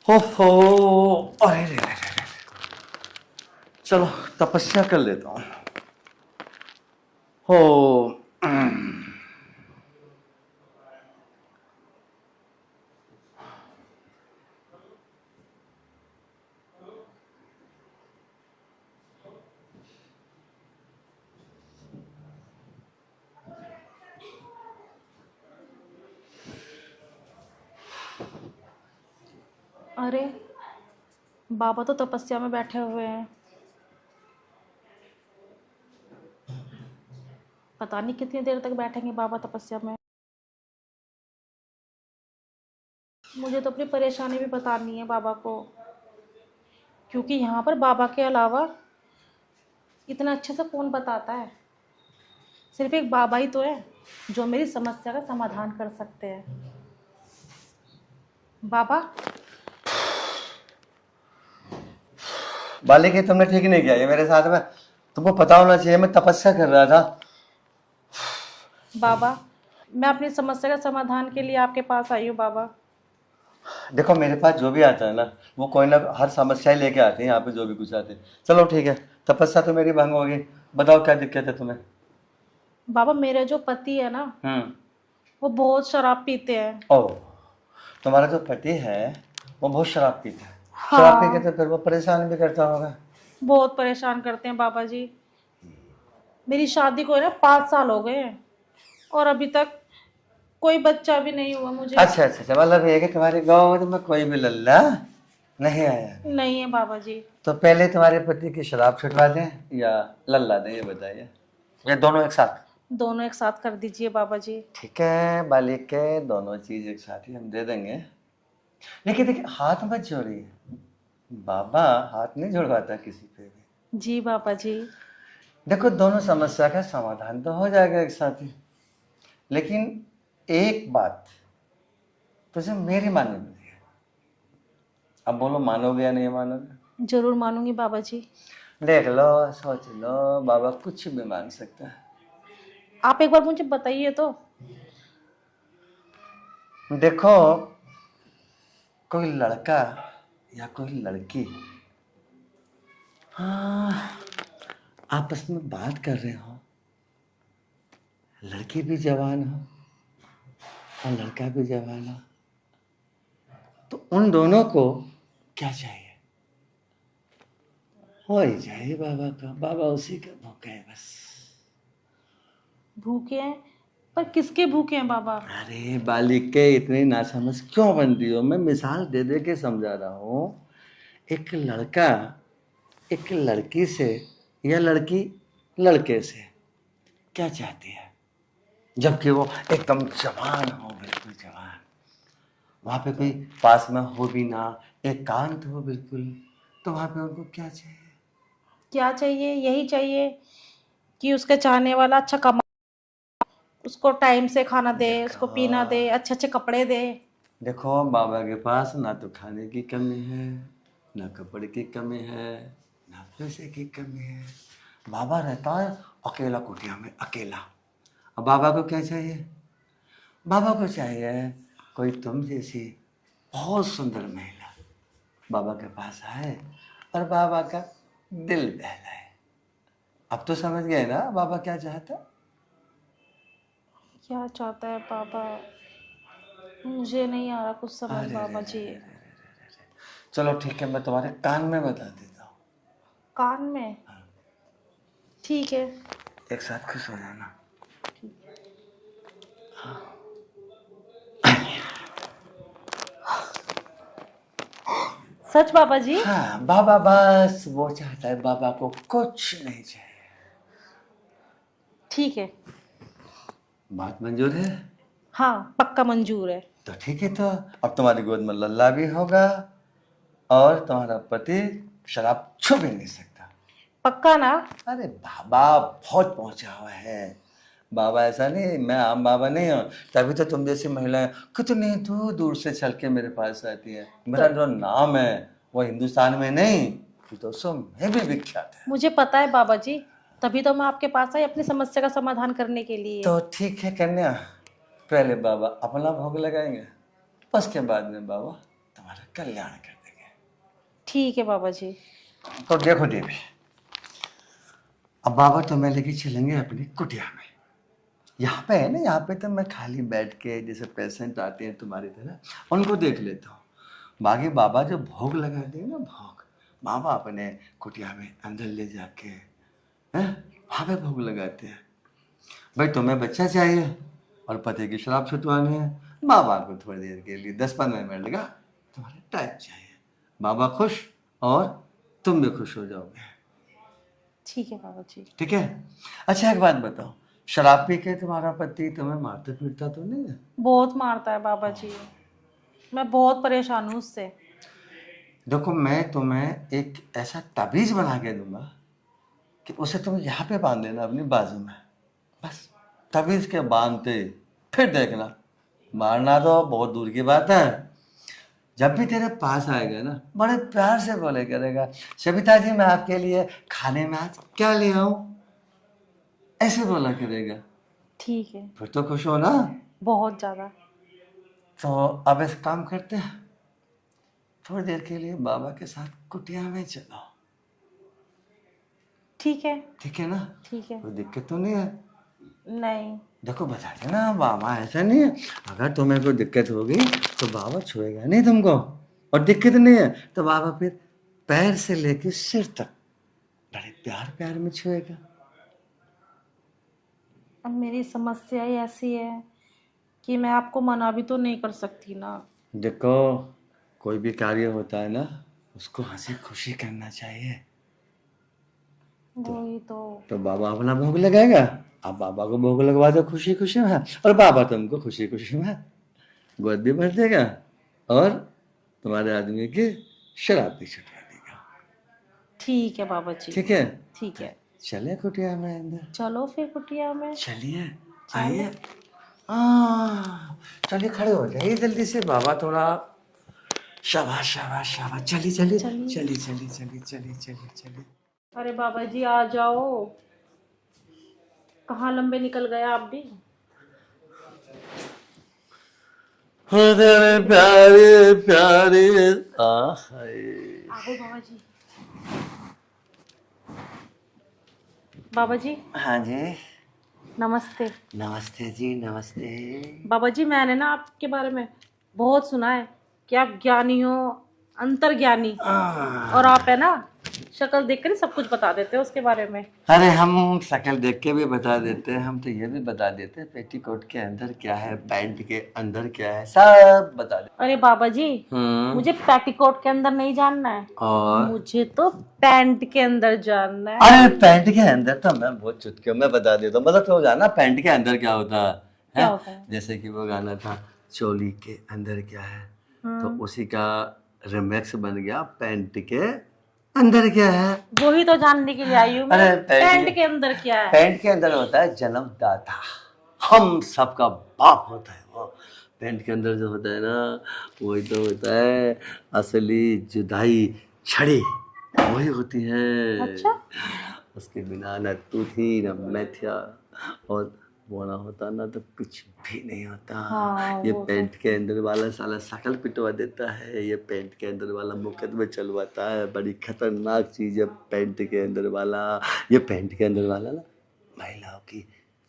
हो हो। अरे रे रे रे रे। चलो तपस्या कर लेता हूँ। हो। अरे, बाबा तो तपस्या में बैठे हुए हैं। पता नहीं कितनी देर तक बैठेंगे बाबा तपस्या में। मुझे तो अपनी परेशानी भी बतानी है बाबा को, क्योंकि यहाँ पर बाबा के अलावा इतना अच्छे से कौन बताता है। सिर्फ एक बाबा ही तो है जो मेरी समस्या का समाधान कर सकते हैं। बाबा। बालिक ये तुमने ठीक नहीं किया, ये मेरे साथ में। तुमको पता होना चाहिए मैं तपस्या कर रहा था। बाबा, मैं अपनी समस्या का समाधान के लिए आपके पास आई हूँ बाबा। देखो मेरे पास जो भी आता है ना, वो कोई ना हर समस्या ही लेके आते हैं यहाँ पे, जो भी कुछ आते हैं। चलो ठीक है, तपस्या तो मेरी भंग होगी। बताओ क्या दिक्कत है तुम्हें। बाबा, मेरे जो पति है ना, वो बहुत शराब पीते हैं। ओह, तुम्हारा जो पति है वो बहुत शराब पीता है। शराब पी के हाँ, तो फिर वो परेशान भी करता होगा। बहुत परेशान करते हैं बाबा जी। मेरी शादी को है ना 5 साल हो गए हैं और अभी तक कोई बच्चा भी नहीं हुआ मुझे। अच्छा अच्छा अच्छा, मतलब ये है कि तुम्हारे गाँव में कोई भी लल्ला नहीं आया। नहीं है बाबा जी। तो पहले तुम्हारे पति की शराब छुटवा दें या लल्ला दें, ये बताइए, या दोनों एक साथ। दोनों एक साथ कर दीजिए बाबा जी। ठीक है बालिक के, दोनों चीज एक साथ ही हम दे देंगे। लेकिन देखिए हाथ मत जोड़िए, बाबा हाथ नहीं जुड़वाता किसी पे भी। जी बाबा जी। देखो दोनों समस्या का समाधान तो हो जाएगा एक साथ ही, लेकिन एक बात तुझे मेरी माननी पड़ेगी। अब बोलो मानोगे या नहीं मानोगे। जरूर मानूंगी बाबा जी। देख लो, सोच लो, बाबा कुछ भी मान सकता है। आप एक बार मुझे बताइए तो। देखो, कोई लड़का या कोई लड़की, हाँ, आपस में बात कर रहे हो, लड़की भी जवान हो और लड़का भी जवान हो, तो उन दोनों को क्या चाहिए, हो ही जाए बाबा का। बाबा उसी का मौका है बस। भूखे हैं? पर किसके भूखे हैं बाबा? अरे बालिके, इतनी नासमझ क्यों बनती हो। मैं मिसाल दे दे के समझा रहा हूँ। एक लड़का एक लड़की से या लड़की लड़के से क्या चाहती है, जबकि वो एकदम जवान हो, बिल्कुल जवान, वहां पे कोई पास में हो भी ना, एकांत हो बिल्कुल, तो वहां पे उनको क्या चाहिए। क्या चाहिए? यही चाहिए कि उसके चाहने वाला अच्छा कमा, उसको टाइम से खाना दे, उसको देखो पीना दे, अच्छे अच्छे कपड़े दे। देखो, बाबा के पास ना तो खाने की कमी है, ना कपड़े की कमी है, ना पैसे की कमी है। बाबा रहता है अकेला कुटिया में, अकेला। अब बाबा को क्या चाहिए, बाबा को चाहिए कोई तुम जैसी बहुत सुंदर महिला बाबा के पास आए और बाबा का दिल बहलाए। अब तो समझ गए ना बाबा क्या चाहता। क्या चाहता है बाबा? मुझे नहीं आ रहा कुछ समझ अरे रे बाबा रे जी। रे रे रे रे। चलो ठीक है, मैं तुम्हारे कान में बता देता हूँ। कान में? ठीक है। एक साथ खुश हो जाना। सच बाबा जी? हाँ, बाबा बस वो चाहता है, बाबा को कुछ नहीं चाहिए। ठीक है। बात मंजूर है। हाँ, पक्का मंजूर है। तो ठीक है, तो अब तुम्हारी गोद में लल्ला भी होगा और तुम्हारा पति शराब छू भी नहीं सकता। पक्का ना? अरे बाबा बहुत पहुंचा हुआ है। बाबा ऐसा नहीं, मैं आम बाबा नहीं हूँ। तभी तो तुम जैसी महिलाएं कितनी दूर दूर से चल के मेरे पास आती है। तो मेरा जो नाम है वो हिंदुस्तान में नहीं, विदेशों में भी विख्यात है। मुझे पता है बाबा जी, तभी तो मैं आपके पास आई अपनी समस्या का समाधान करने के लिए। तो ठीक है कन्या, पहले बाबा अपना भोग लगाएंगे, उसके बाद में बाबा तुम्हारा कल्याण कर देंगे। ठीक है बाबा जी। तो देखो देवी, अब बाबा तुम्हें लेके चलेंगे अपनी कुटिया में। यहाँ पे है ना, यहाँ पे तो मैं खाली बैठ के जैसे पेशेंट आते हैं तुम्हारी तरह उनको देख लेता हूँ। बाकी बाबा जो भोग लगा देंगे ना, भोग बाबा अपने कुटिया में अंदर ले जाके हैं वहाँ पे भोग लगाते हैं। भाई तुम्हें बच्चा चाहिए और पति की शराब छुटवानी है, बाबा को थोड़ी देर के लिए 10-15 मिनट लगा तुम्हारा टाइम चाहिए। बाबा खुश और तुम भी खुश हो जाओगे। ठीक है बाबा जी। ठीक है। अच्छा एक बात बताओ, शराब पी के तुम्हारा पति तुम्हें मारता पीटता तो नहीं है? बहुत मारता है बाबा जी, मैं बहुत परेशान हूँ उससे। देखो मैं तुम्हें एक ऐसा ताबीज बना के दूंगा कि उसे तुम यहाँ पे बांध देना अपनी बाजू में, बस ताबीज के बांधते फिर देखना, मारना तो बहुत दूर की बात है। जब भी तेरे पास आएगा ना बड़े प्यार से बोले करेगा, सविता जी मैं आपके लिए खाने में आज क्या ले आऊं, ऐसे बोला करेगा। ठीक है। फिर तो खुश हो ना? बहुत ज़्यादा। तो अब एक काम करते हैं, थोड़ी देर के लिए बाबा के साथ कुटिया में चलो। ठीक है। ठीक है ना? ठीक है। कोई दिक्कत तो नहीं है? नहीं। देखो बता देना बाबा, ऐसा नहीं है अगर तुम्हें कोई दिक्कत होगी तो बाबा छुएगा नहीं तुमको, और दिक्कत नहीं है तो बाबा फिर पैर से लेके सिर तक बड़े प्यार प्यार में छुएगा। अब मेरी समस्या ही ऐसी है कि मैं आपको मना भी तो नहीं कर सकती ना। देखो कोई भी कार्य होता है ना उसको हंसी खुशी करना चाहिए। वही तो बाबा अपना भोग लगाएगा, आप बाबा को भोग लगवा दो खुशी खुशी में, और बाबा तुमको खुशी खुशी में गोद भी भर देगा और तुम्हारे आदमी की शराब भी छुटवा देगा। ठीक है बाबा जी। ठीक है? ठीक है। चले कुटिया में अंदर? चलो फिर कुटिया में। चलिए आइए। चलिए खड़े हो जाइए जल्दी से, बाबा थोड़ा शाबाश शाबाश शाबाश। चलिए चलिए चलिए। चलिए चलिए चलिए चलिए चलिए चलिए। अरे बाबा जी आ जाओ, कहाँ लंबे निकल गए आप भी। तेरे प्यारे प्यारे आओ बाबा जी। बाबा जी। हाँ जी। नमस्ते। नमस्ते जी नमस्ते। बाबा जी मैंने ना आपके बारे में बहुत सुना है कि आप ज्ञानी हो, अंतर्ज्ञानी, और आप है ना शक्ल देख कर ही सब कुछ बता देते हो उसके बारे में। अरे हम शक्ल देख के भी बता देते हैं, हम तो ये भी बता देते हैं पेटीकोट के अंदर क्या है, पैंट के अंदर क्या है, सब बता देते। अरे बाबा जी मुझे पेटीकोट के अंदर नहीं जानना है, और मुझे तो पैंट के अंदर जानना है। अरे पैंट के अंदर तो मैं बहुत चुटकियों में बता देता हूँ, मतलब तो जाना पैंट के अंदर क्या होता है? क्या होता है? जैसे कि वो गाना था चोली के अंदर क्या है, तो उसी का रिमिक्स बन गया पैंट के अंदर क्या है। वही तो जानने के लिए आई हूँ मैं। अरे पैंट के अंदर क्या है? पैंट के अंदर होता है जन्मदाता, हम सबका बाप होता है वो। पैंट के अंदर जो होता है ना वही तो होता है असली जुदाई छड़ी, वही होती है। अच्छा। उसके बिना न तू थी न मैं था, और वो ना होता ना तो कुछ भी नहीं होता। हाँ, ये वो पैंट के अंदर वाला साला शकल पिटवा देता है, ये पैंट के अंदर वाला मुकदमे चलवाता है, बड़ी खतरनाक चीज है पैंट के अंदर वाला। ये पैंट के अंदर वाला ना महिलाओं की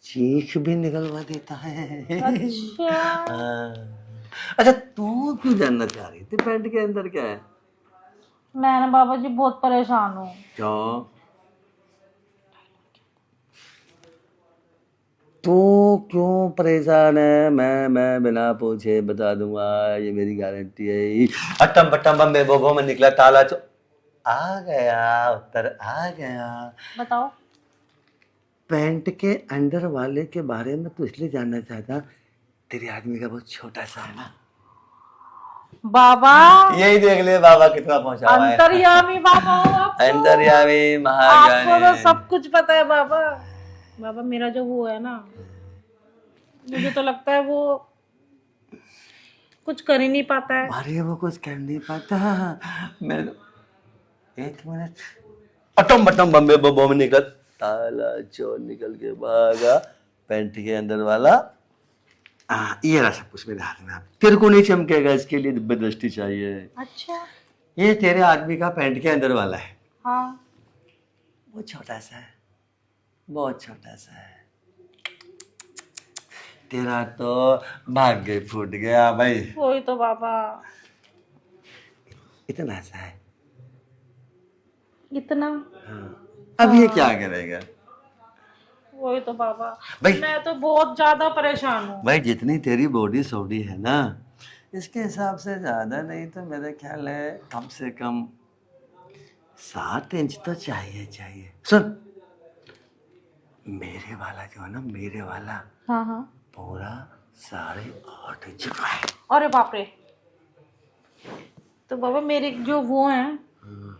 चीख भी निकलवा देता है। अच्छा। अच्छा तू क्यों जानना चाह रही थी पैंट के अंदर क्या है? मैं ना बाबा जी बहुत परेशान हूँ। क्यों? तू क्यों परेशान है? मैं बिना पूछे बता दूंगा, ये मेरी गारंटी है। अटम बटम बम्बे बोबो में निकला ताला आ गया, उत्तर आ गया। बताओ। पैंट के अंदर वाले के बारे में तो इसलिए जानना चाहता, तेरे आदमी का बहुत छोटा सा है ना बाबा। यही देख ले बाबा कितना पहुंचा हुआ है। अंतर्यामी बाबा हो आप। अंतर्यामी आपको महाज्ञानी। तो सब कुछ पता है बाबा। बाबा मेरा जो वो है ना, मुझे तो लगता है वो कुछ कर ही नहीं पाता है। अरे वो कुछ कर नहीं पाता। मैं एक मिनट, अटम बटम बम्बे बम्बो में निकल ताला चोर निकल के भागा, पैंट के अंदर वाला ये रहा सब कुछ मेरे हाथ में। अब तेरे को नहीं चमकेगा, इसके लिए जबरदस्ती चाहिए। अच्छा। ये तेरे आदमी का पैंट के अंदर वाला है, हाँ। वो छोटा सा है, बहुत छोटा सा है। तेरा तो भाग्य फूट गया भाई, वही तो बाबा, इतना सा है। इतना। हाँ। अब ये क्या करेगा वही तो बाबा, भाई? मैं तो बहुत ज्यादा परेशान हूँ। भाई जितनी तेरी बॉडी सॉडी है ना, इसके हिसाब से ज्यादा नहीं तो मेरे ख्याल है कम से कम 7 इंच तो चाहिए चाहिए। सुन, मेरे वाला जो है ना, मेरे वाला हाँ हाँ। पूरा 8.5 इंच का है। अरे बाप रे, तो बाबा मेरे जो वो हैं,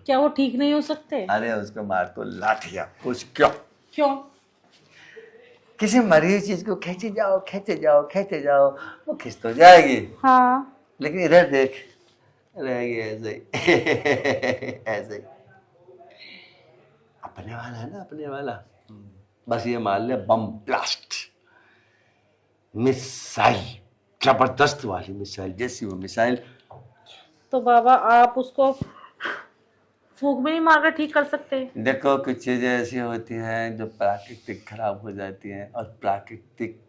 क्या वो ठीक नहीं हो सकते? अरे उसको मार तो लाठिया, कुछ क्यों? क्यों? किसी मरी चीज को खींचे जाओ खींचे जाओ खींचे जाओ, वो खिंच तो जाएगी। हाँ। लेकिन इधर देख, रहेगी ऐसे ही ऐसे ही। अपने वाला है ना, अपने वाला। बस ये मान ले बम ब्लास्ट मिसाइल, जबरदस्त वाली मिसाइल, जैसी वो मिसाइल। तो बाबा आप उसको फूंक में ही मार कर ठीक कर सकते हैं? देखो कुछ चीजें ऐसी होती हैं जो प्राकृतिक खराब हो जाती हैं, और प्राकृतिक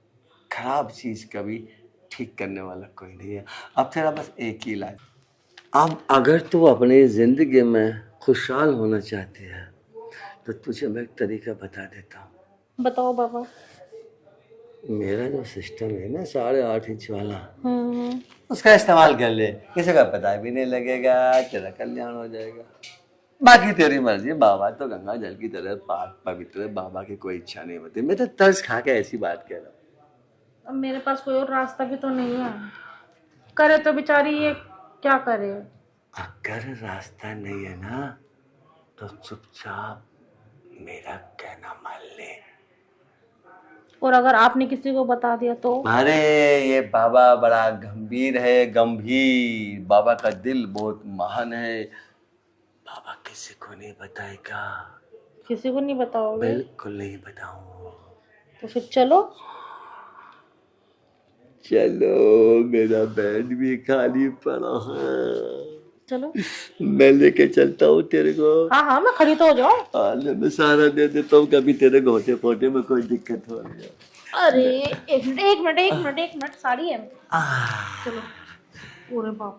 खराब चीज कभी ठीक करने वाला कोई नहीं है। अब तेरा बस एक ही इलाज। अब अगर तू अपनी जिंदगी में खुशहाल होना चाहती है तो तुझे मैं एक तरीका बता देता हूँ। बताओ बाबा। मेरा जो सिस्टम है ना 8.5 इंच वाला, हम्म। उसका इस्तेमाल कर ले, किसी का पता भी नहीं लगेगा, तेरा कल्याण हो जाएगा। बाकी तेरी मर्जी, बाबा तो गंगा जल की तरह पाक पवित्र है, बाबा की कोई इच्छा नहीं होती। मैं तो तरस खा के ऐसी बात कह रहा हूँ। अब मेरे पास कोई और रास्ता भी तो नहीं है, करे तो बेचारी ये क्या करे? अगर रास्ता नहीं है ना तो चुपचाप मेरा कहना मान ले। और अगर आपने किसी को बता दिया तो? अरे ये बाबा बड़ा गंभीर है, गंभीर। बाबा का दिल बहुत महान है, बाबा किसी को नहीं बताएगा। किसी को नहीं बताओगे? बिल्कुल नहीं बताऊं। तो फिर चलो। चलो, मेरा बेड भी खाली पड़ा है, चलो। मैं लेके चलता हूँ तेरे को। हाँ हाँ, मैं खड़ी तो हो जाऊं। हाल मैं सारा दे देता हूँ, कभी तेरे घोटे पोटे में कोई दिक्कत हो रही है। अरे एक मिनट एक मिनट एक मिनट एक मिनट, साड़ी है। चलो। पूरे बाप